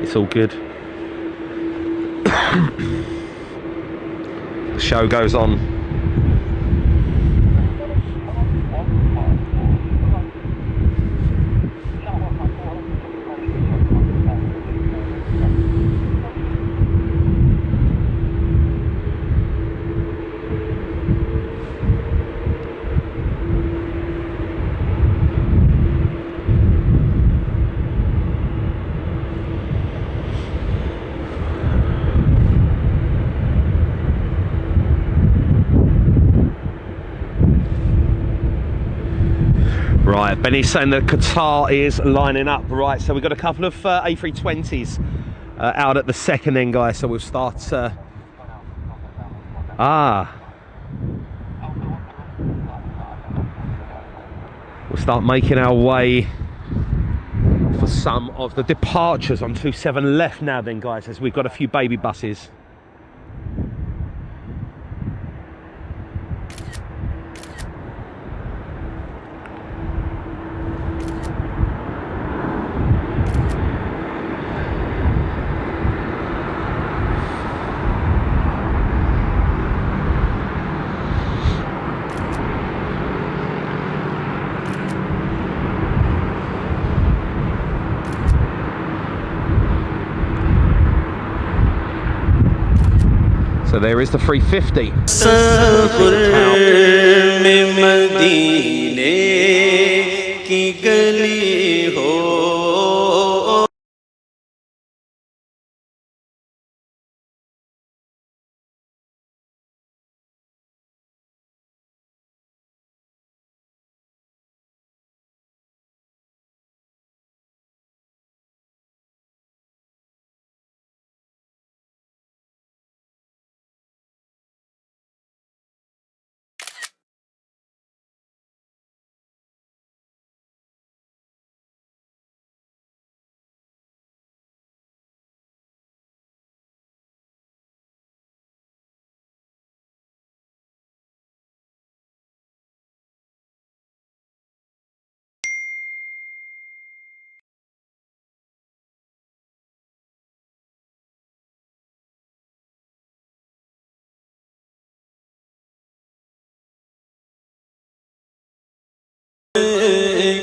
It's all good. The show goes on. Right, Benny's saying that Qatar is lining up. Right, so we've got a couple of A320s out at the second end, guys. So we'll start. We'll start making our way for some of the departures on 27 left now, then, guys, as we've got a few baby buses. So there is the 350.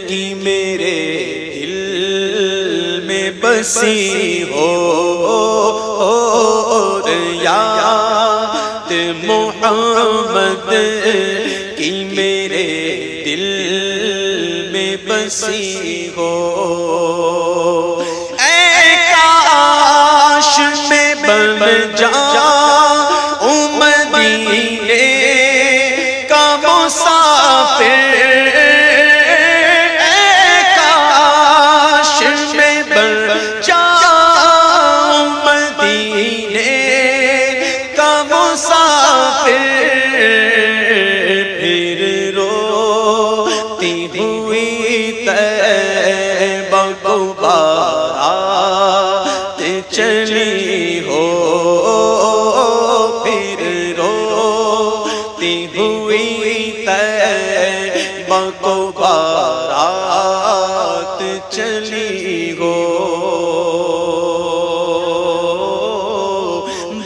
کی میرے دل میں بسی ہو اور یاد محمد کی میرے دل میں بسی ہو اے کاش میں بن جاؤں مدینے کا مسافر چلی ہو پھر روتی ہوئی طیبہ کو بارات چلی ہو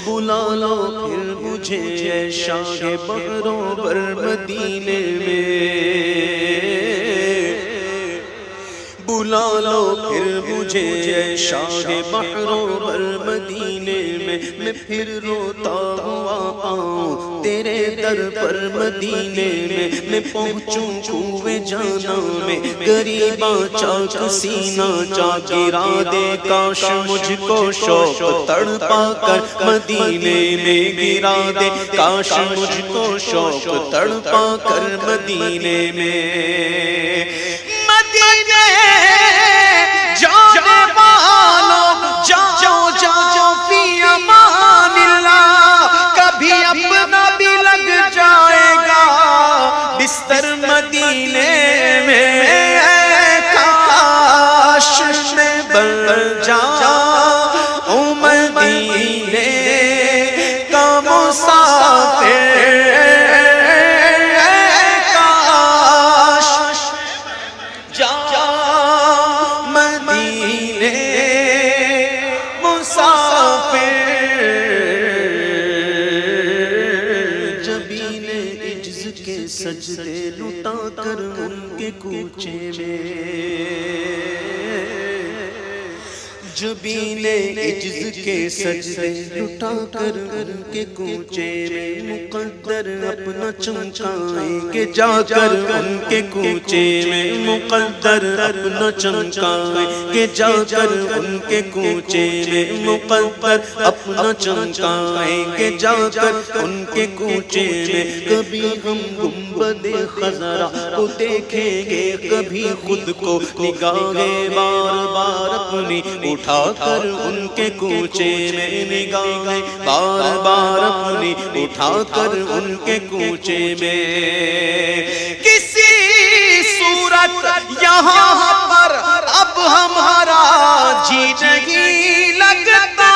بلا لو پھر مجھے شاہ بحروں پر مدینے میں بلا لو پھر مجھے شاہ بحروں پر مدینے میں پھر روتا ہوا آؤں تیرے در پر مدینے میں پہنچوں کوئے جانا میں غریباں چاک سینہ چا گرا دے کاش مجھ کو شوق تڑپا کر مدینے میں گرا دے کاش مجھ کو شوق تڑپا کر مدینے میں مدینے جانے والوں جاؤ جاؤ فی امان اللہ کبھی اپنا بھی لگ جائے گا بستر مدینے میں کاش میں بن جاؤں مدینے کا مسافر کاش جا مدینے سجدے لٹا کر ان کے کوچے میں، جبین عجز کے سجدے لٹا کر ان کے کوچے میں، مقدر اپنا چمکائیں گے جا کر ان کے کوچے میں، مقدر اپنا چمکائیں گے جا کر ان کے کوچے میں، مقدر اپنا چمکائیں گے جا کر ان کے کوچے میں۔ کبھی ہم گنبد خضرا کو دیکھیں گے، کبھی خود کو نگاہیں بار بار اپنی اٹھا کر ان کے کوچے میں، نگاہیں بار بار اپنی اٹھا کر ان کے کوچے میں۔ کسی صورت یہاں پر اب ہمارا جی نہیں لگتا،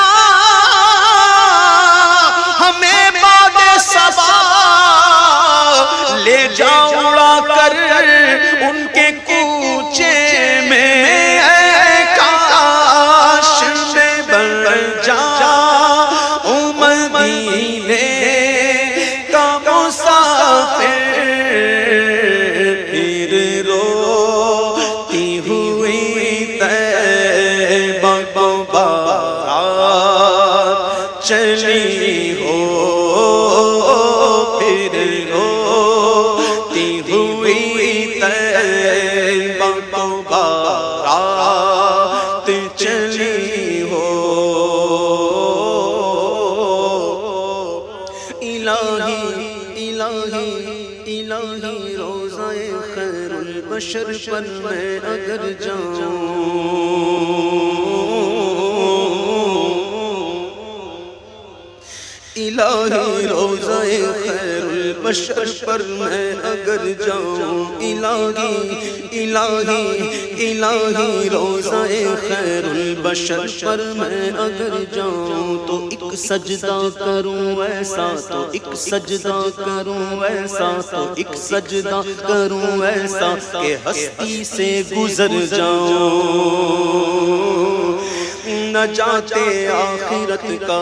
ہمیں باد صبا لے جا اڑا کر ان کے کوچے میں، کاش میں بن جاؤں مدینے کا مسافر، پھر روتی ہوئی طیبہ کو بارات چلی ہو، پھر روتی ہوئی طیبہ کو بارات چلی ہو۔ الہی الہی الہی روضہ خیر البشر پر میں اگر جاؤں، الہی روضہ خیر البشر پر میں اگر جاؤں، الہی الہی الہی روضہ خیر البشر پر میں اگر جاؤں، تو ایک سجدہ کروں ایسا، تو ایک سجدہ کروں ایسا، تو ایک سجدہ کروں ایسا کہ ہستی سے گزر جاؤں۔ نجات آخرت کا،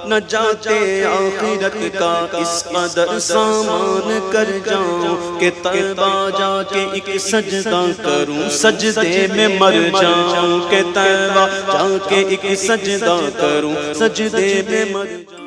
نجات آخرت کا اس قدر سامان کر جاؤں کہ طیبہ جا کے ایک سجدہ کروں، سجدے میں مر جاؤں، کہ طیبہ جا کے ایک سجدہ کروں، سجدے میں مر جاؤں۔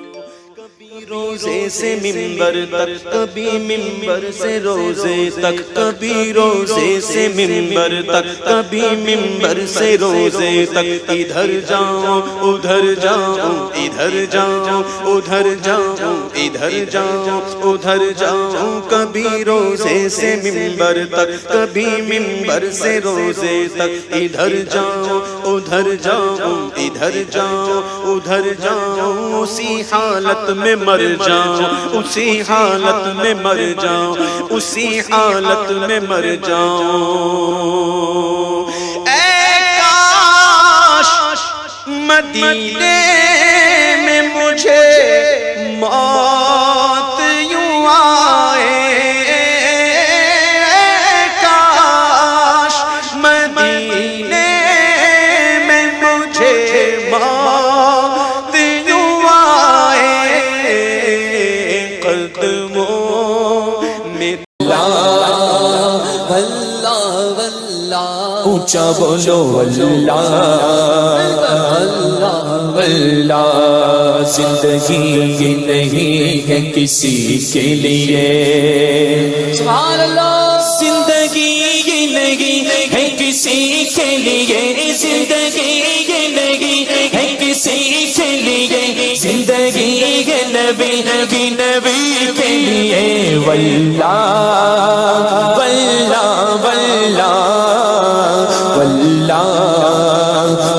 روزے سے منبر تک، کبھی منبر سے روزے تک، کبھی روزے سے منبر تک، کبھی منبر سے روزے تک، ادھر جاؤں ادھر جاؤں، ادھر جاؤں ادھر جاؤں، ادھر جاؤں ادھر جاؤں، کبھی روزے سے منبر تک، کبھی منبر سے روزے تک، ادھر جاؤں ادھر جاؤں، ادھر جاؤں ادھر جاؤں، اسی حالت میں مر جاؤں، اسی حالت میں مر جاؤں، اسی حالت میں مر جاؤں۔ اے کاش مدینے میں مجھے موت یوں آئے، کاش مدینے میں مجھے موت یوں آئے، قدموں میں اونچا بولو اللہ اللہ، زندگی نہیں ہے کسی کے لیے، سبحان اللہ، زندگی نہیں ہے کسی کے لیے، زندگی نہیں ہے کسی کے لیے، زندگی ہے نبی نبی نبی کے لیے، واللہ واللہ واللہ واللہ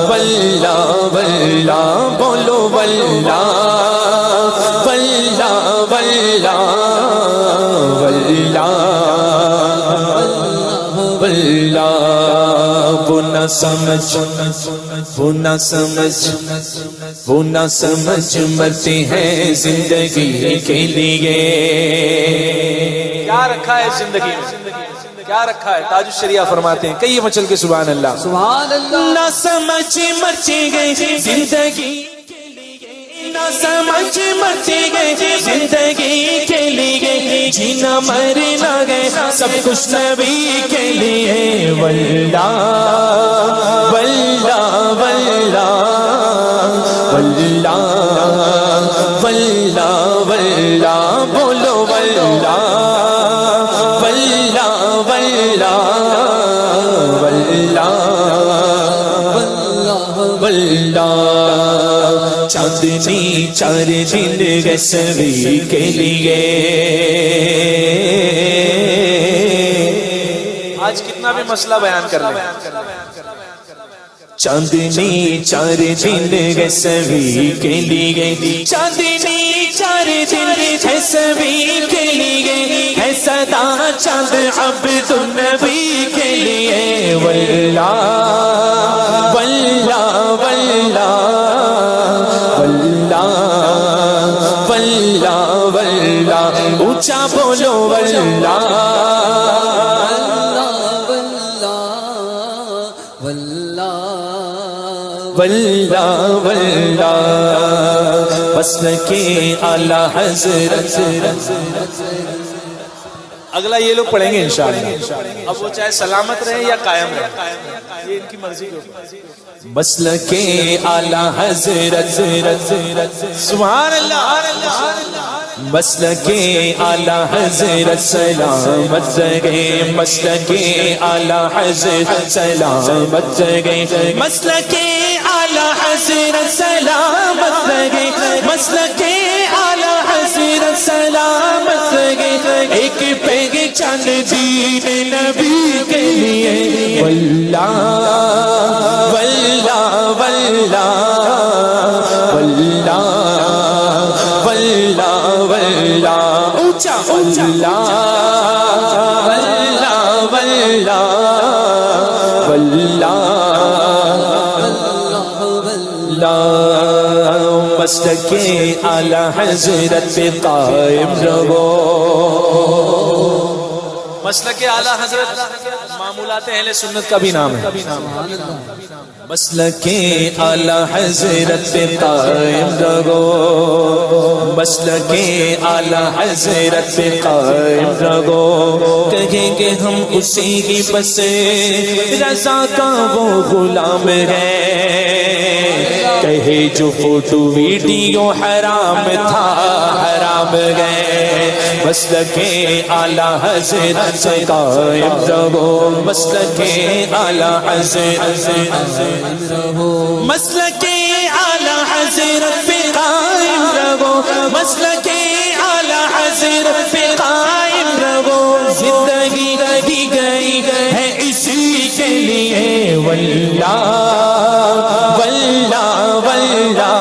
واللہ واللہ، بولو واللہ واللہ واللہ واللہ واللہ، وہ نہ سمجھ وہ نہ سمجھ وہ نہ سمجھ مرتے ہیں زندگی کے لیے، کیا رکھا ہے زندگی میں، کیا رکھا ہے؟ تاج الشریعہ فرماتے ہیں، کئی مچل کے سبحان اللہ، سبحان اللہ، نہ سمجھ مرتے گئے زندگی، نہ سمجھ مچے گئے زندگی کے لیے جینا مرنا گئے سب کچھ نبی کے لیے واللہ واللہ واللہ واللہ واللہ واللہ بولو واللہ واللہ واللہ واللہ واللہ چاندنی چار دن گئے سبھی کے لیے آج کتنا بھی مسئلہ بیان کر لیں چاندنی چار دن گئے سبھی کے لیے چاندنی چار دن ہے سبھی کے لیے ہے صدا چاند عبد النبی کے لیے واللہ واللہ واللہ واللہ واللہ واللہ اونچا بولو واللہ واللہ واللہ مسلک اعلی حضرت اگلا یہ لوگ پڑھیں گے انشاءاللہ اب وہ چاہے سلامت رہے یا قائم رہے یہ ان کی مرضی کے اوپر مسلک اعلی حضرت سبحان اللہ مسلک اعلی حضرت سلامت گئے مسلک اعلی حضرت سلامت گئے مسلک اعلی حضرت سلامت گئے مسلک اعلی حضرت سلامت گئے ایک پیگ چند دین نبی کے لیے واللہ واللہ واللہ واللہ واللہ واللہ اونچا واللہ واللہ واللہ واللہ مسلک اعلی حضرت پہ قائم رہو مسلک اعلی حضرت معمولات اہل سنت کا بھی نام ہے مسلک اعلی حضرت پہ قائم رہو مسلک اعلی حضرت پہ قائم رہو کہیں گے ہم اسی کی بس رضا کا وہ غلام ہے کہے جو فوٹو ویڈیو حرام تھا حرام گئے مسلک اعلی حضرت سے قائم رہو مسلک اعلی حضرت مسلک اعلی حضرت پہ قائم رہو مسلک اعلی حضرت پہ قائم رہو زندگی دی گئی ہے اسی کے لیے واللہ واللہ واللہ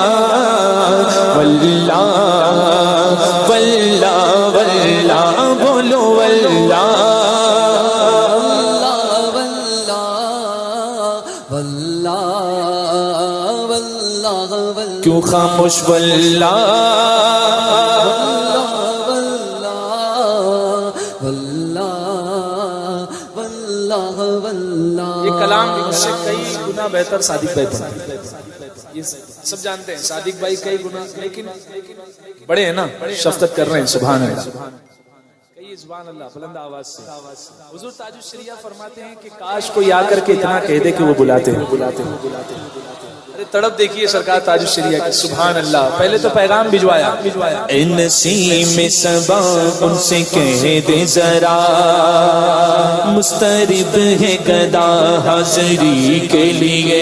واللہ واللہ واللہ بولو واللہ کیوں خاموش واللہ یہ کلام سے کئی گنا بہتر صادق بھائی پڑھتے ہیں یہ سب جانتے ہیں صادق بھائی کئی گنا لیکن بڑے ہیں نا شفقت کر رہے ہیں سبحان اللہ کئی سبحان اللہ بلند آواز سے حضور تاج الشریعہ فرماتے ہیں کہ کاش کوئی آ کر کے اتنا کہہ دے کہ وہ بلاتے ہیں ارے تڑپ دیکھیے سرکار تاج الشریعہ کی سبحان اللہ پہلے تو پیغام بھجوایا اے نسیم صبا ان سے کہہ دے ذرا مسترب ہے گدا حاضری کے لیے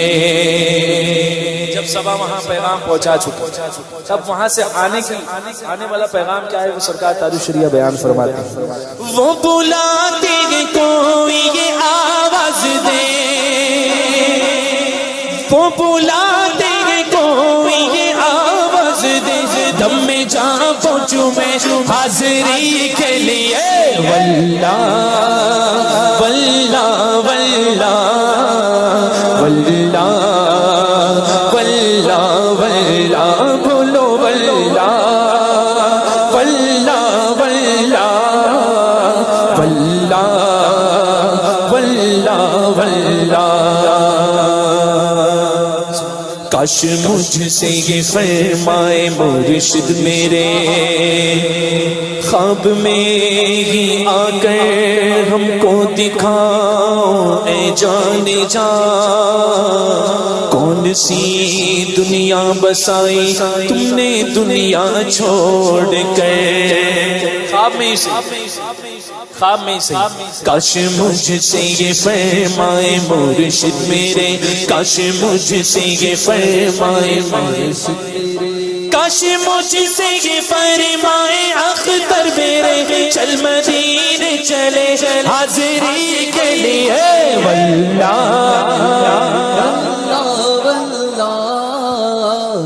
جب صبا وہاں پیغام پہنچا چکا تب وہاں سے آنے والا پیغام کیا ہے وہ سرکار تاج الشریعہ بیان فرماتے ہیں وہ بلاتے ہیں کوئی یہ آواز دے وہ بلاتے ہیں کوئی یہ آواز دے دم میں جہاں پہنچوں میں حاضری کے لیے واللہ واللہ واللہ واللہ واللہ واللہ بولو واللہ واللہ واللہ واللہ واللہ واللہ کاش مجھ سے یہ فرمائے مرشد میرے خواب میں ہی آ کر ہم کو دکھاؤ اے جان جا کون سی دنیا بسائی تم نے دنیا چھوڑ کر خواب میں سے کاش مجھ سے یہ فرمائے مرشد میرے کاش مجھ سے یہ فرمائے مرشد میرے کاش مجھ سے یہ فرمائے اختر میرے چل مدینے چلے حاضری کے لیے واللہ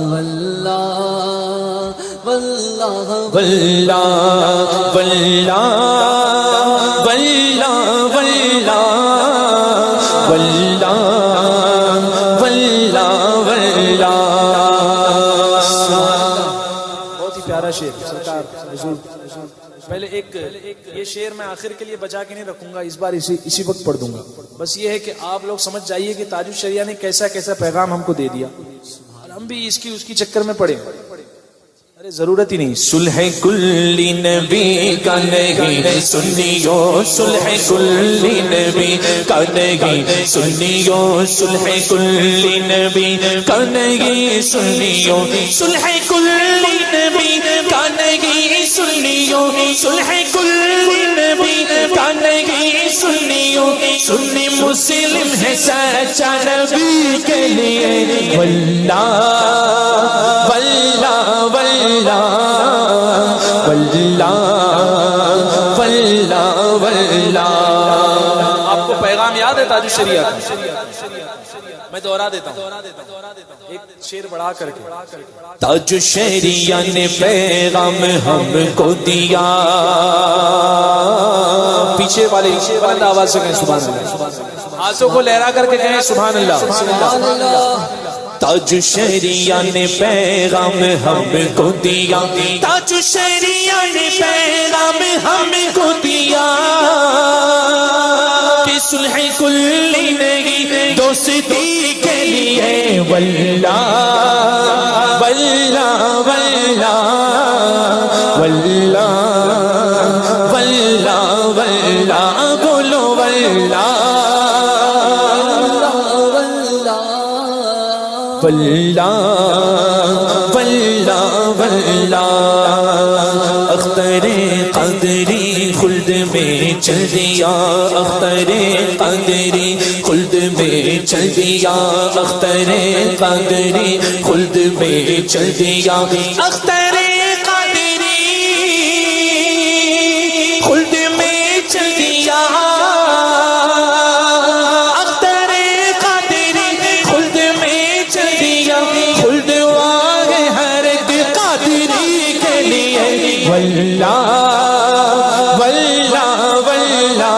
واللہ واللہ واللہ واللہ واللہ واللہ بہت ہی پیارا شعر سرکار حضور. پہلے ایک یہ شعر میں آخر کے لیے بچا کے نہیں رکھوں گا، اس بار اسی وقت پڑھ دوں گا. بس یہ ہے کہ آپ لوگ سمجھ جائیے کہ تاج الشریعہ نے کیسا کیسا پیغام ہم کو دے دیا اور ہم بھی اس کی چکر میں پڑے. ارے ضرورت ہی نہیں. صلح کلی نبی کا نہیں سنیو صلح کلی نبی کا نہیں سنیو صلح کلی نبی کا نہیں سنیو صلح کلی نبی کا نہیں سنیو صلح کلی نبی کا نہیں سنیو سنی مسلم ہے سچا نبی کے لیے واللہ واللہ واللہ واللہ واللہ. آپ کو پیغام یاد ہے تاج الشریعہ کا؟ میں دوہرا دیتا ہوں ایک شعر بڑھا کر کے. تاج الشریعہ نے پیغام ہم کو دیا. پیچھے والے آواز سے کہیں سبحان اللہ. ہاتھوں کو لہرا کر کے کہیں سبحان اللہ. تاج الشریعہ نے پیغام ہم کو دیا. تاج الشریعہ نے پیغام ہم کو دیا کہ صلح کلی نہیں دوستی کے لیے واللہ واللہ واللہ واللہ واللہ واللہ بولو واللہ واللہ واللہ واللہ. اختر قادری خلد میں چل دیا اختر قادری خلد میں چل دیا اختر قادری خلد میں چل دیا اختر قادری خلد میں چل دیا واللہ واللہ واللہ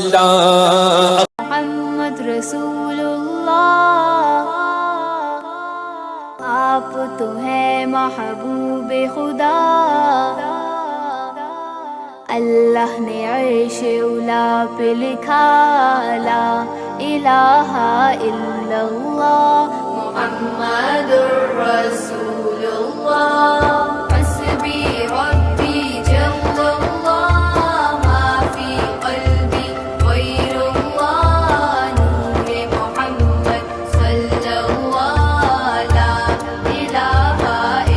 واللہ. محمد رسول اللہ آپ تو ہیں محبوب خدا. اللہ نے عرش اولا پہ لکھا لا الہ الا اللہ محمد رسول اللہ. حسبی ربی جل اللہ ما فی قلبی غیر اللہ نور محمد صلی اللہ لا الہ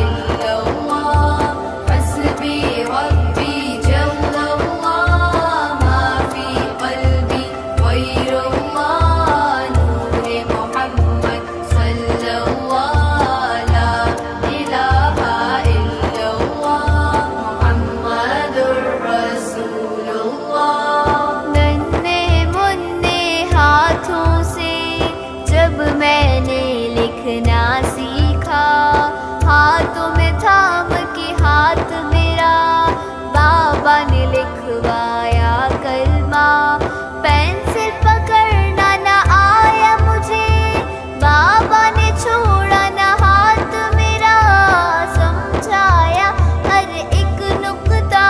الا اللہ. حسبی ربی جل اللہ ما فی قلبی غیر اللہ نور محمد صلی اللہ لا الہ الا اللہ محمد رسول اللہ. ننھے منھے ہاتھوں سے جب میں نے لکھنا سیکھا ہاتھوں میں تھام کے ہاتھ میرا بابا نے لکھوایا کلمہ. پینسل پکڑنا نہ آیا مجھے بابا نے چھوڑا نہ ہاتھ میرا. سمجھایا ہر ایک نقطہ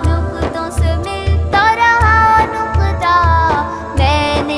نقطوں سے ملتا رہا نقطہ. میں نے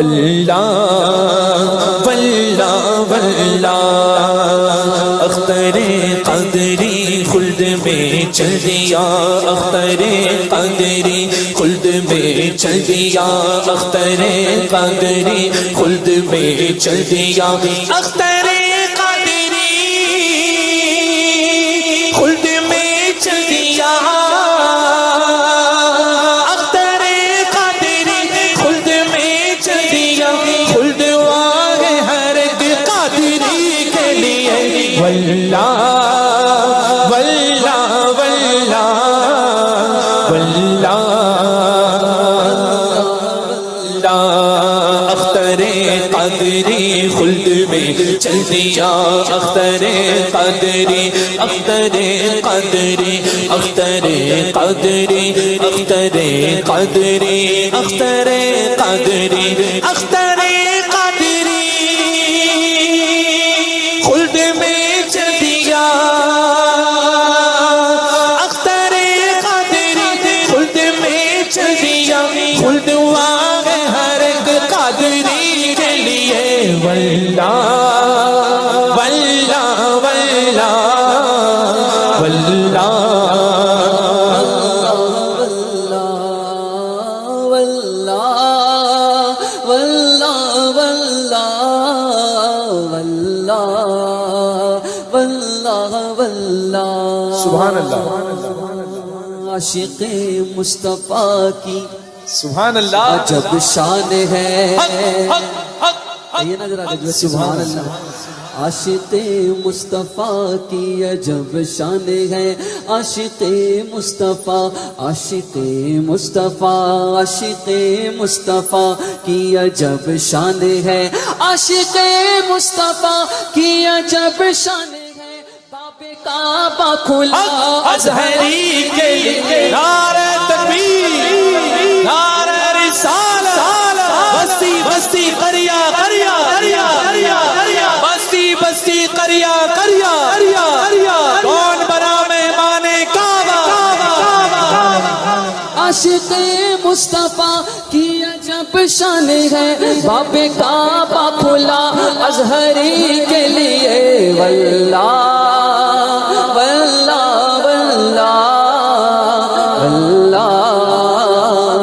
واللہ واللہ واللہ اختر قادری خلد میں چل دیا اختر قادری خلد میں چل دیا اختر قادری خلد میں چل دیا اختر قادری خلد میں چل دیا اختر قادری خلد میں چل دیا خلد واہ ہر ایک قادری کے لیے واللہ واللہ واللہ واللہ اختر قادری خلد میں چل دیا اختر قادری اختر قادری اختر قادری اختر قادری اختر قادری اختر قادری خلد میں چل دیا اختر قادری خلد میں چل دیا خلد واہ ہر ایک قادری کے لیے واللہ واللہ واللہ واللہ سبحان اللہ عاشق مصطفیٰ کی سبحان اللہ عجب شان ہے یہ نظر آتا سبحان اللہ عاشق مصطفیٰ کی عجب شان ہے عاشق مصطفیٰ عاشق مصطفیٰ عاشق مصطفیٰ کی عجب شان ہے عاشق مصطفیٰ کی عجب شان ہے باب کعبہ کھلا ازہری کے لیے نعرہ تکبیر نعرہ رسالت بستی بستی قریہ قریہ قریہ بستی بستی قریہ قریہ کون بنا مہمان کعبہ عاشق مصطفیٰ کی عجب شان ہے باب کعبہ کھلا ازہری کے لیے واللہ واللہ واللہ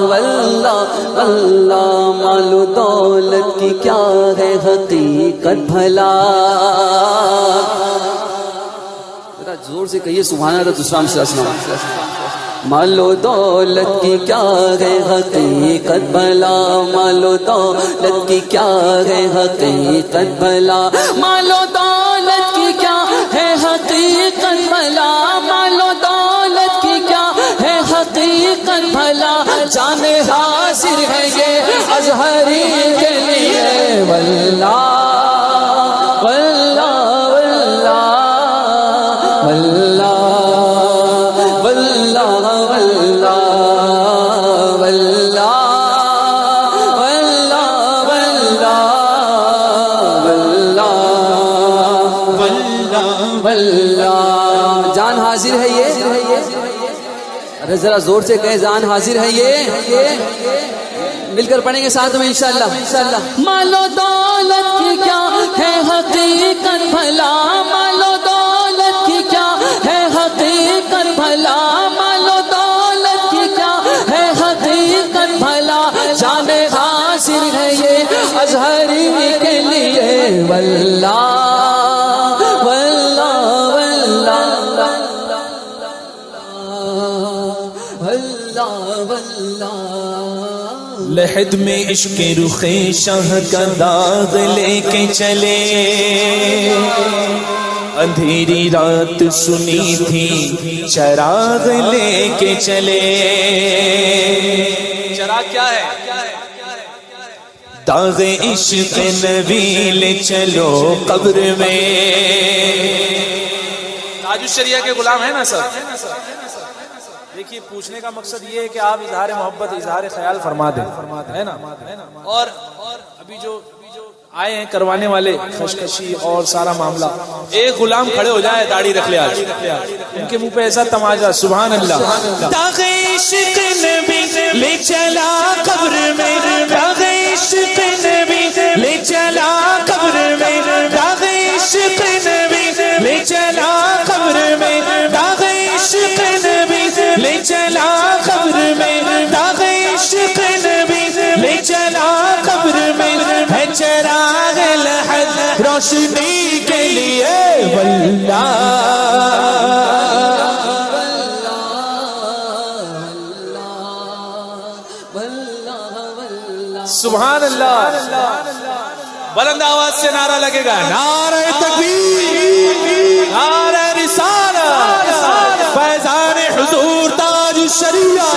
واللہ واللہ مال و دولت کی کیا ہے حقیقت بھلا ذرا زور سے کہیے سبحان اللہ دوسرا ہم سنا مال و دولت کی کیا ہے حقیقت بھلا مال و دولت کی کیا ہے حقیقت بھلا مال و دولت کی کیا ہے حقیقت بھلا مال و دولت کی کیا ہے حقیقت بھلا جان حاضر ہے یہ ازہری کے لیے واللہ واللہ واللہ واللہ جان حاضر ہے یہ ارے ذرا زور سے کہے جان حاضر ہے یہ مل کر پڑھیں گے ساتھ میں انشاءاللہ مال و دولت کی کیا ہے حقیقت بھلا مال و دولت کی کیا ہے حقیقت بھلا مال و دولت کی کیا ہے حقیقت بھلا جان حاضر ہے یہ ازہری کے لیے واللہ لحد میں عشق رخ شاہ کا داغ لے کے چلے اندھیری رات سنی تھی چراغ لے کے چلے چراغ کیا ہے داغ عشق نبی لے چلو قبر میں تاج الشریعہ کے غلام ہیں نا سر دیکھیے پوچھنے کا مقصد یہ ہے کہ آپ اظہار محبت اظہار خیال فرما دیں ہے نا اور ابھی جو آئے ہیں کروانے والے خشخشی اور سارا معاملہ. ایک غلام کھڑے ہو جائے, داڑھی رکھ لے آج, ان کے منہ پہ ایسا تماچا, سبحان اللہ. داغ عشق نبی لے چلا قبر میں, داغ عشق نبی لے چلا قبر میں, داغ عشق نبی لے چلا قبر میں, داغ عشق نبی لے چلا قبر میں, داغ عشق نبی لے چلا قبر میں, ہے چراغ لحد روشنی کے لیے واللہ. سبحان اللہ. بلند آواز سے نعرہ لگے گا, نعرہ تکبیر, نعرہ رسالت, فیضان حضور تاج الشریعہ,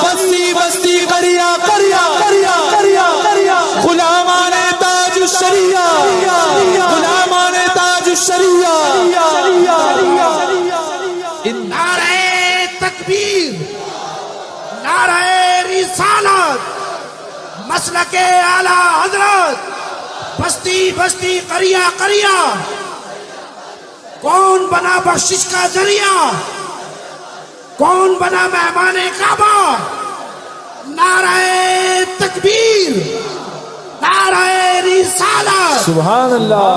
بستی بستی قریہ قریہ, غلامان تاج الشریعہ, غلامان تاج الشریعہ. نعرہ تکبیر, نعرہ رسالت, مسلک اعلی حضرت, بستی بستی قریہ قریہ, کون بنا بخشش کا ذریعہ, کون بنا مہمان کعبہ. نعرہ تکبیر, نعرہ رسالت. سبحان اللہ.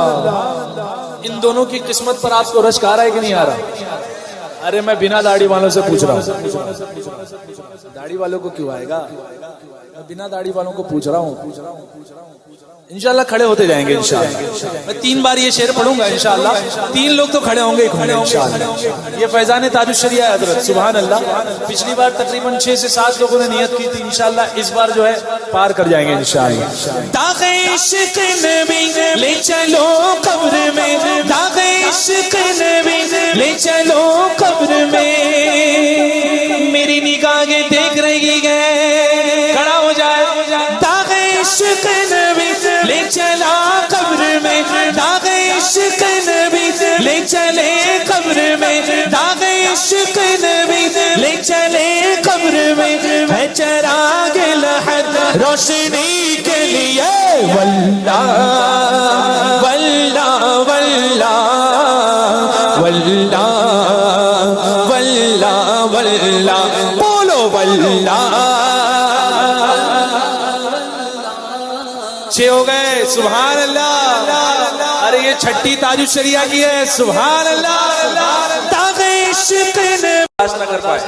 ان دونوں کی قسمت پر آپ کو رشک آ رہا ہے کہ نہیں آ رہا؟ ارے میں بنا داڑھی والوں سے پوچھ رہا ہوں, داڑھی والوں کو کیوں آئے گا, میں بنا داڑھی والوں کو پوچھ رہا ہوں. انشاءاللہ کھڑے ہوتے جائیں گے انشاءاللہ. میں 3 بار یہ شعر پڑھوں گا انشاءاللہ, 3 لوگ تو کھڑے ہوں گے انشاءاللہ. یہ فیضان تاج الشریعہ حضرت, سبحان اللہ. پچھلی بار تقریباً 6 سے 7 لوگوں نے نیت کی تھی, انشاءاللہ اس بار جو ہے پار کر جائیں گے انشاءاللہ. داغ عشق نبی لے چلو قبر میں, داغ عشق نبی لے چلو قبر میں, میری نگاہیں دیکھ رہی ہے, کھڑا ہو جائے. داغ عشق نبی لے چلا قبر میں, داغ عشق نبی لے چلے قبر میں, داغ عشق نبی لے چلے قبر میں, ہے چراغ لحد روشنی کے لیے واللہ واللہ واللہ واللہ واللہ واللہ, بولو واللہ. 6 ہو گئے, سبحان اللہ. ارے یہ چھٹی تاج الشریعہ کی ہے, سبحان اللہ. داغ عشق نبی نہ کر پائے.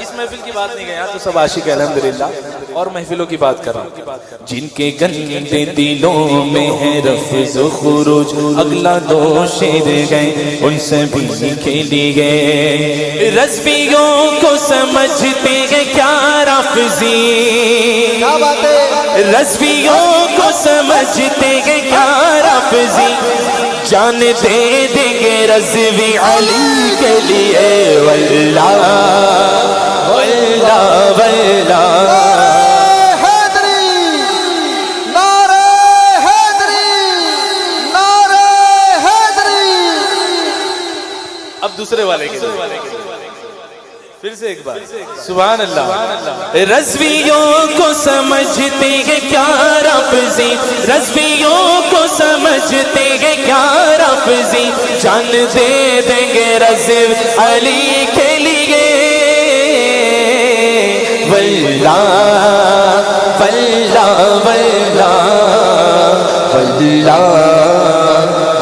اس محفل کی بات نہیں گیا تو سب عاشق الحمدللہ, اور محفلوں کی بات کر رہا ہوں. جن کے گندے دلوں میں ہے رفض و خروج, اگلا 2 شعر گئے ان سے بھی کھیلی گئے. رضویوں کو سمجھتے ہیں کیا رافضی, رضویوں کو سمجھتے ہیں کیا رافضی, جان دے دیں گے رضوی علی کے لیے واللہ واللہ واللہ. اب دوسرے والے کے پھر سے ایک بار, سبحان اللہ. رضویوں کو سمجھتے ہیں کیا رافضی, رضویوں کو سمجھتے ہیں کیا رافضی, جان دے دیں گے رضوی علی کے لیے واللہ واللہ واللہ واللہ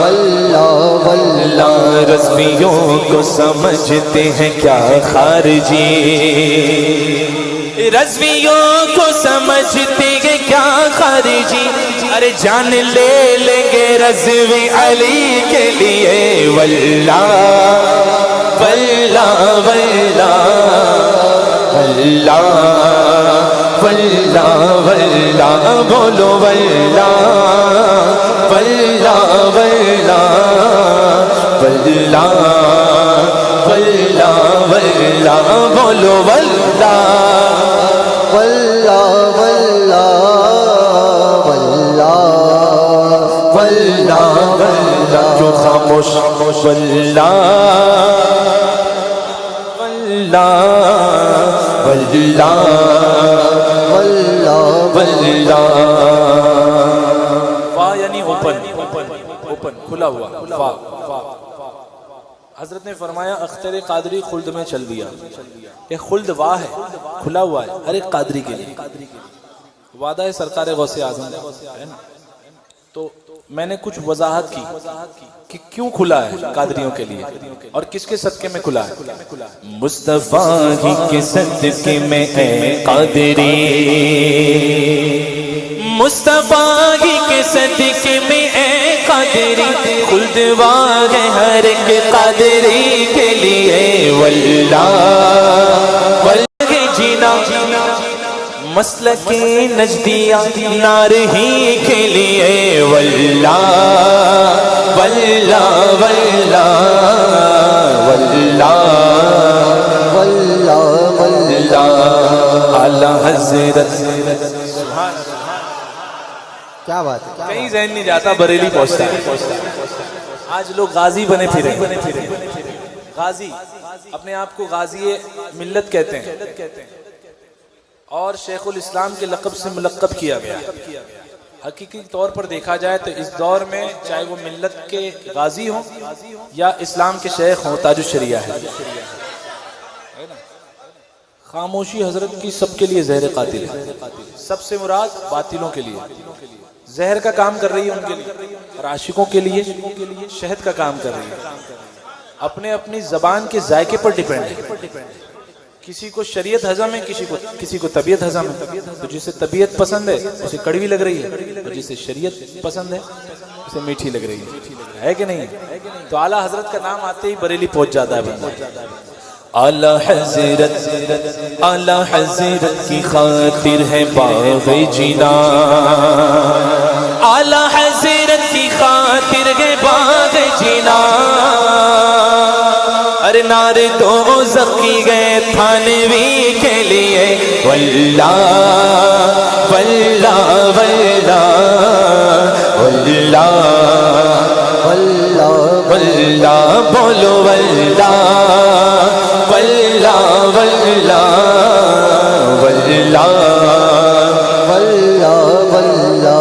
واللہ. رضویوں کو سمجھتے ہیں کیا خارجی, رضویوں کو سمجھتے ہیں کیا خارجی, ارے جان لے لیں گے رضوی علی کے لیے واللہ واللہ واللہ واللہ واللہ واللہ, بولو واللہ واللہ واللہ واللہ واللہ واللہ, بولو واللہ واللہ واللہ واللہ واللہ واللہ. جو خاموش واللہ واللہ واللہ واللہ واللہ. واہ یعنی اوپن کھلا ہوا حضرت نے فرمایا اختر قادری خلد میں چل دیا. یہ خلد واہ ہے, کھلا ہوا ہے ہر ایک قادری کے لیے. وعدہ ہے سرکار غوث اعظم ہے نا. تو میں نے کچھ وضاحت کی کہ کیوں کھلا ہے قادریوں کے لیے اور کس کے صدقے میں کھلا ہے. مصطفیٰ ہی کے صدقے میں اے قادری, مصطفیٰ ہی کے صدقے میں اے قادری, خلد واہ ہے ہر ایک قادری کے لیے. واللہ واللہ جینا مسلک نجدیہ نار ہی کے لیے. واللہ واللہ واللہ واللہ واللہ اعلی حضرت. کیا بات ہے, کہیں ذہن نہیں جاتا بریلی پہنچتا ہے. آج لوگ غازی بنے پھرے. غازی اپنے آپ کو غازی ملت کہتے ہیں اور شیخ الاسلام کے لقب سے ملقب کیا گیا. حقیقی طور پر دیکھا جائے تو اس دور میں چاہے وہ ملت کے غازی ہوں یا اسلام کے شیخ ہوں, تاج الشریعہ ہے. خاموشی حضرت کی سب کے لیے زہر قاتل ہے. سب سے مراد باطلوں کے لیے زہر کا کام کر رہی ہے, ان کے لیے اور عاشقوں کے لیے شہد کا کام کر رہی ہے. اپنے اپنی زبان کے ذائقے پر ڈیپینڈ ہے. کسی کو شریعت ہضم ہے, کسی کو طبیعت ہضم ہے. تو جسے طبیعت پسند ہے اسے کڑوی لگ رہی ہے, اور جسے شریعت پسند ہے اسے میٹھی لگ رہی ہے کہ نہیں. تو اعلیٰ حضرت کا نام آتے ہی بریلی پہنچ جاتا ہے بندہ. اعلی حضرت اعلی حضرت کی خاطر ہے باغ جینا, اعلی حضرت کی خاطر ہے باغ جینا. ارے نار تو زکی گئے تھانوی کے لیے. واللہ واللہ واللہ واللہ واللہ واللہ بولو واللہ واللہ واللہ واللہ واللہ واللہ.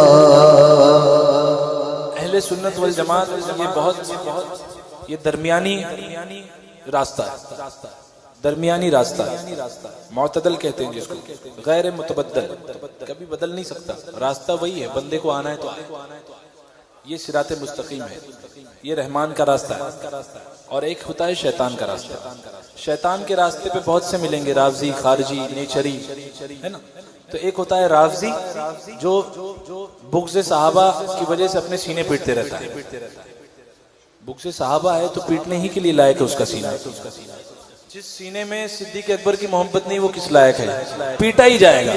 اہل سنت والجماعت یہ درمیانی راستہ ہے, درمیانی راستہ ہے. معتدل کہتے ہیں جس کو, غیر متبدل, کبھی بدل نہیں سکتا. راستہ وہی ہے, بندے کو آنا ہے تو آئے. یہ صراط مستقیم ہے, یہ رحمان کا راستہ ہے. اور ایک ہوتا ہے شیطان کا راستہ. شیطان کے راستے پہ بہت سے ملیں گے, رافضی, خارجی, نیچری, ہے نا. تو ایک ہوتا ہے رافضی جو بغض صحابہ کی وجہ سے اپنے سینے پیٹتے رہتا ہے. بغض صحابہ ہے تو پیٹنے ہی کے لیے لائق ہے اس کا سینہ. جس سینے میں صدیق اکبر کی محبت نہیں وہ کس لائق ہے, پیٹا ہی جائے گا,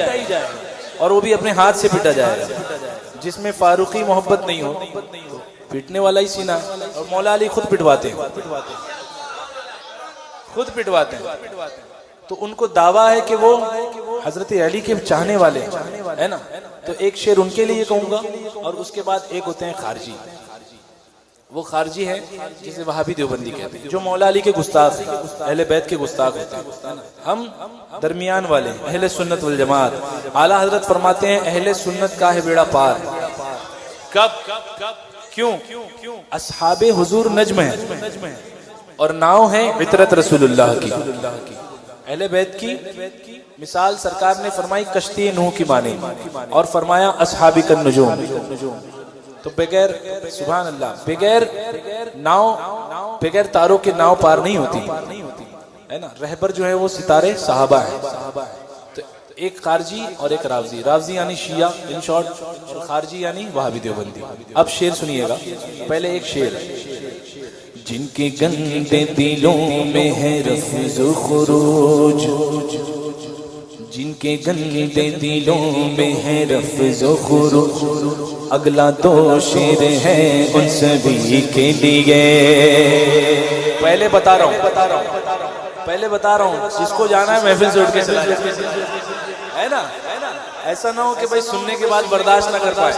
اور وہ بھی اپنے ہاتھ سے پیٹا جائے گا. جس میں فاروقی محبت نہیں ہو پیٹنے والا ہی سینہ. اور مولا علی خود پٹواتے ہیں, خود پٹواتے ہیں. تو ان کو دعویٰ ہے کہ وہ حضرت علی کے چاہنے والے ہے نا. تو ایک شعر ان کے لیے کہوں گا, اور اس کے بعد ایک ہوتے ہیں خارجی. وہ خارجی ہے جسے وہابی دیوبندی کہتے ہیں, جو مولا علی کے گستاخ ہیں, اہل بیت کے گستاخ ہوتے ہیں. ہم درمیان والے اہل سنت والجماعت. اعلیٰ حضرت فرماتے ہیں اہل سنت کا ہے بیڑا پار. کب کیوں؟ اصحاب حضور نجم ہیں اور ناؤ ہے عطرت رسول اللہ کی. اہل بیت کی مثال سرکار نے فرمائی کشتی نوح کی مانی, اور فرمایا اصحابی کا نجوم. تو بغیر سبحان اللہ بغیر ناؤ, بغیر تاروں کے ناؤ پار نہیں ہوتی ہے نا. رہبر جو ہے وہ ستارے صحابہ ہیں. تو ایک خارجی اور ایک رافضی. رافضی یعنی شیعہ ان شارٹ, اور خارجی یعنی وہابی دیوبندی. اب شعر سنیے گا, پہلے ایک شعر. جن کے گندے دلوں میں ہے رفض و خروج, جن کے گندے دلوں میں ہے رفض و خروج, اگلا دو شعر ہے ان سبھی کے لیے. پہلے بتا رہا ہوں, جس کو جانا ہے محفل سے اٹھ کے چلا جائے, ہے نا. ایسا نہ ہو کہ بھائی سننے کے بعد برداشت نہ کر پائے.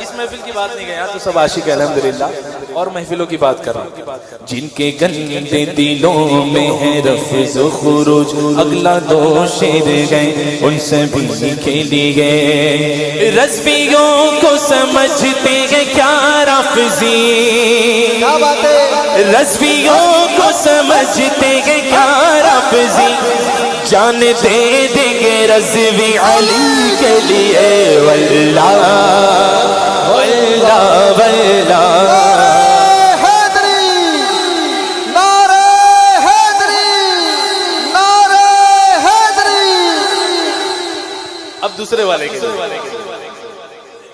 اس محفل کی بات نہیں ہے یہاں تو سب عاشق الحمدللہ اور محفلوں کی بات کر رہا ہوں. جن کے گندے دلوں میں ہے رفض و خروج اگلا دو شیر گئے ان سبھی کے لیے رضویوں کو سمجھتے ہیں کیا رافضی رضویوں کو سمجھتے ہیں کیا رافضی جان دے دیں گے رضوی علی کے لیے واللہ واللہ واللہ دوسرے والے کے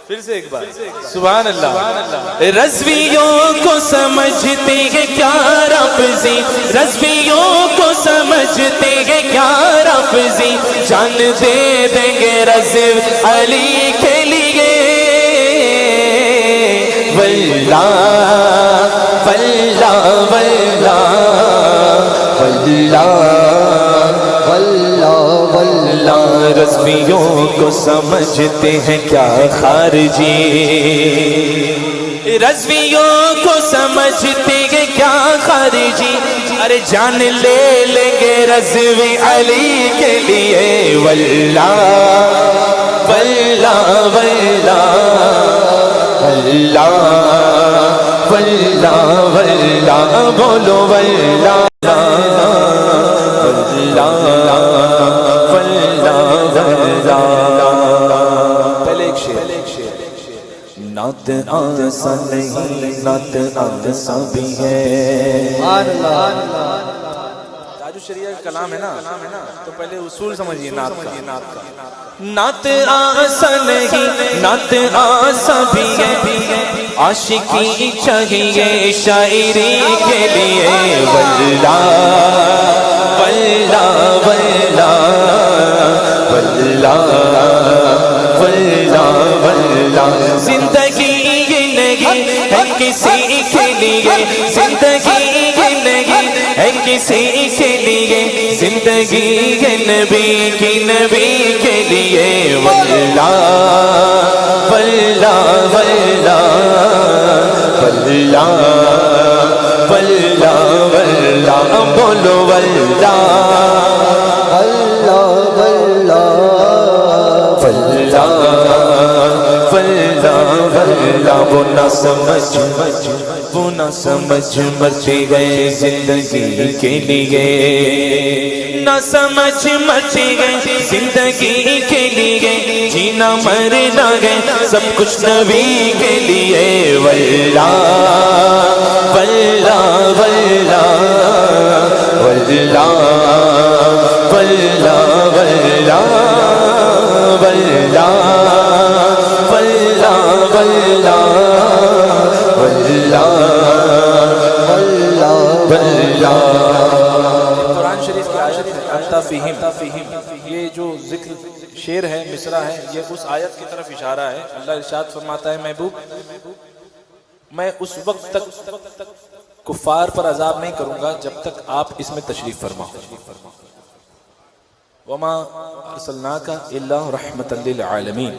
پھر سے ایک بار سبحان اللہ. رضویوں کو سمجھتے ہیں کیا رافضی رضویوں کو سمجھتے ہیں کیا رافضی جان دے دیں گے رضوی علی کے لیے واللہ واللہ واللہ واللہ رضویوں کو سمجھتے ہیں کیا خارجی رضویوں کو سمجھتے ہیں کیا خارجی ارے جان لے لیں گے رضوی علی کے لیے واللہ واللہ واللہ واللہ واللہ واللہ بولو واللہ پہلے ایک شعر نعت آسان نہیں نعت آسان بھی ہے تاج الشریعہ کا کلام ہے نا تو پہلے اصول سمجھیے نعت کا. نعت آسان نہیں نعت آسان بھی ہے عاشقی چاہیے شاعری کے لیے واللہ واللہ واللہ واللہ واللہ واللہ زندگی یہ نہیں ہے کسی کے لیے زندگی یہ نہیں ہے کسی کے لیے زندگی ہے نبی کے لیے واللہ واللہ واللہ واللہ واللہ واللہ بولو واللہ وہ نہ سمجھ مرتے گئے زندگی کے لیے نہ سمجھ مرتے گئے زندگی کے لیے جینا مرنا گئے سب کچھ نبی کے لیے واللہ واللہ واللہ واللہ واللہ واللہ واللہ قرآن شریف کی آیت ہے انت فیہم یہ جو ذکر شعر ہے مصرع ہے یہ اس آیت کی طرف اشارہ ہے. اللہ ارشاد فرماتا ہے محبوب میں اس وقت تک کفار پر عذاب نہیں کروں گا جب تک آپ اس میں تشریف فرماؤ. وما ارسلناک الا رحمتا للعالمین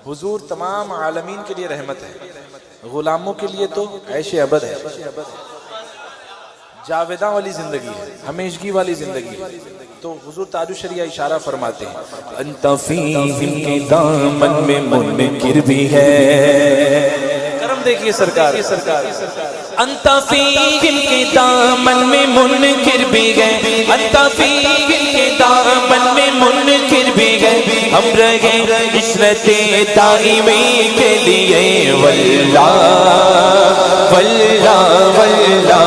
حضور تمام عالمین کے لیے رحمت ہے. غلاموں کے لیے تو عیش ابد ہے جاویداں والی زندگی ہے ہمیشگی والی زندگی ہے. تو حضور تاج الشریعہ اشارہ فرماتے ہیں انت فیہم کے دامن میں منکر بھی ہے. کرم دیکھیے سرکار انت فیہم کے دامن میں منکر بھی گئے انت فیہم کے دامن میں منکر بھی گئے ہم رہے عشرت دائمی کے لیے واللہ واللہ واللہ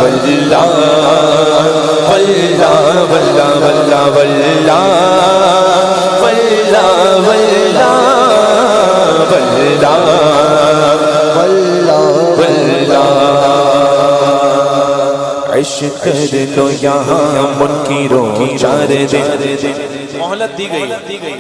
واللہ واللہ واللہ واللہ واللہ واللہ واللہ عشق کر لو یہاں منکروں 4 دن مہلت دی گئی.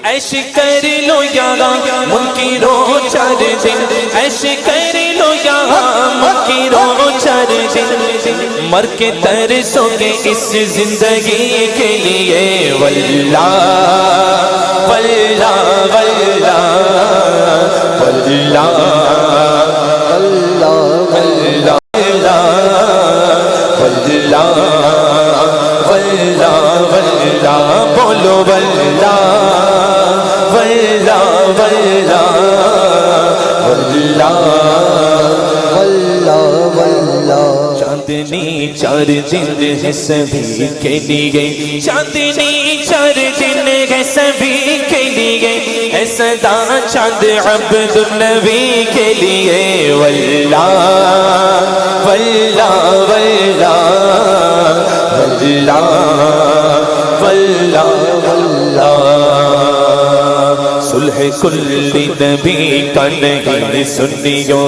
عیش کر لو یہاں منکروں 4 دن عیش کر لو یہاں منکروں 4 دن مر کے ترسو گے اس زندگی کے لیے واللہ واللہ واللہ واللہ واللہ واللہ واللہ واللہ بولو واللہ واللہ واللہ واللہ چاندنی چار دن ہے سبھی کے لیے چاندنی چار دن ہے سبھی کے لیے ہے صدا چاند عبد النبی کے لیے واللہ واللہ واللہ واللہ واللہ واللہ صلح کل نبی کا نہیں سنیو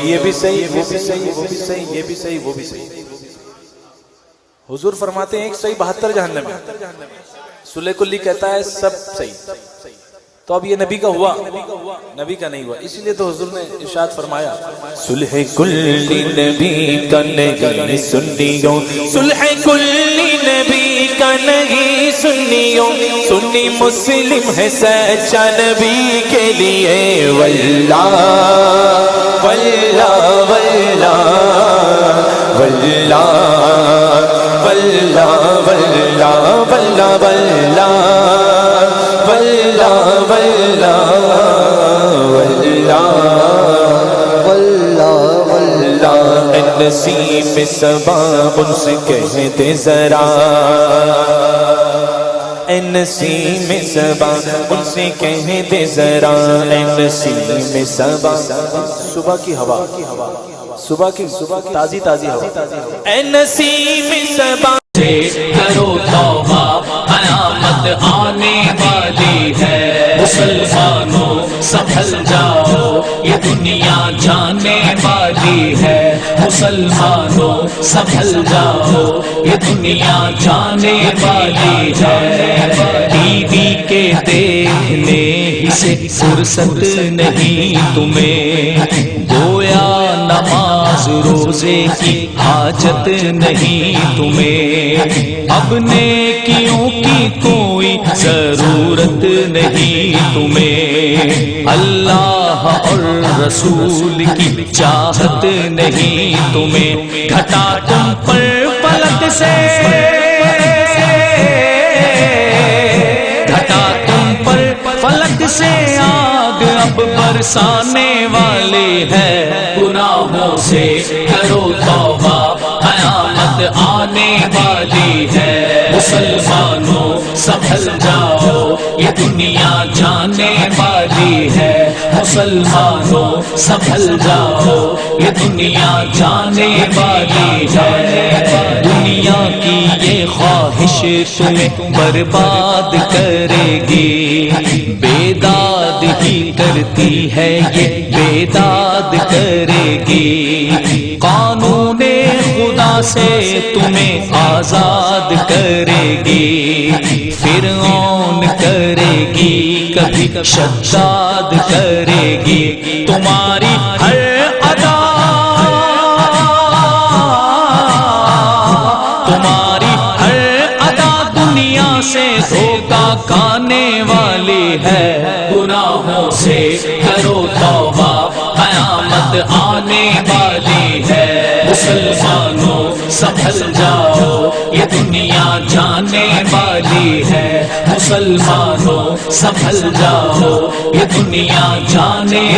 یہ بھی صحیح وہ بھی صحیح وہ بھی صحیح یہ بھی صحیح وہ بھی صحیح حضور فرماتے ہیں ایک صحیح 72 جہنم ہے. صلح کلی کہتا ہے سب صحیح. تو اب یہ نبی کا ہوا نبی کا نہیں ہوا اسی لیے تو حضور نے ارشاد فرمایا صلح کل نبی کا نہیں سنیو صلح کل نبی کا نہیں سنیو سنی مسلم ہے سچا نبی کے لیے واللہ واللہ واللہ واللہ واللہ واللہ واللہ واللہ واللہ واللہ واللہ نسیم صبا ان سے کہہ دے ذرا اے نسیم صبا ان سے کہہ دے ذرا اے نسیم صبا صبح کی ہوا صبح کی تازی تازی ہوا اے نسیم صبا کرو توبہ قیامت آنے والی ہے مسلمانوں سنبھل جاؤ یہ دنیا جانے والی ہے مسلمانوں سنبھل جاؤ یہ دنیا جانے والی ہے ٹی وی کے دیکھنے سے فرصت نہیں تمہیں گویا نماز روزے کی حاجت نہیں تمہیں اب نیکیوں کی کوئی ضرورت نہیں تمہیں اللہ اور رسول کی چاہت نہیں تمہیں گھٹا تم پر فلک سے گھٹا تم پر فلک سے آگ اب برسانے والے ہے گناہوں سے کرو توبہ قیامت آنے والی ہے مسلمانوں سنبھل جاؤ یہ دنیا جانے والی ہے مسلمانوں سنبھل جاؤ یہ دنیا جانے والی ہے دنیا کی یہ خواہش تمہیں برباد کرے گی بیداد ہی کرتی ہے یہ بیداد کرے گی قانون خدا سے تمہیں آزاد کرے گی فرعون کرے گی کبھی شداد کرے گی تمہاری ہر ادا تمہاری ہر ادا دنیا سے دھوکا کھانے والی ہے گناہوں سے کرو توبہ قیامت آنے والی ہے مسلمانوں سنبھل جاؤ یہ دنیا جانے والی ہے مسلمانوں سنبھل جاؤ یہ دنیا جانے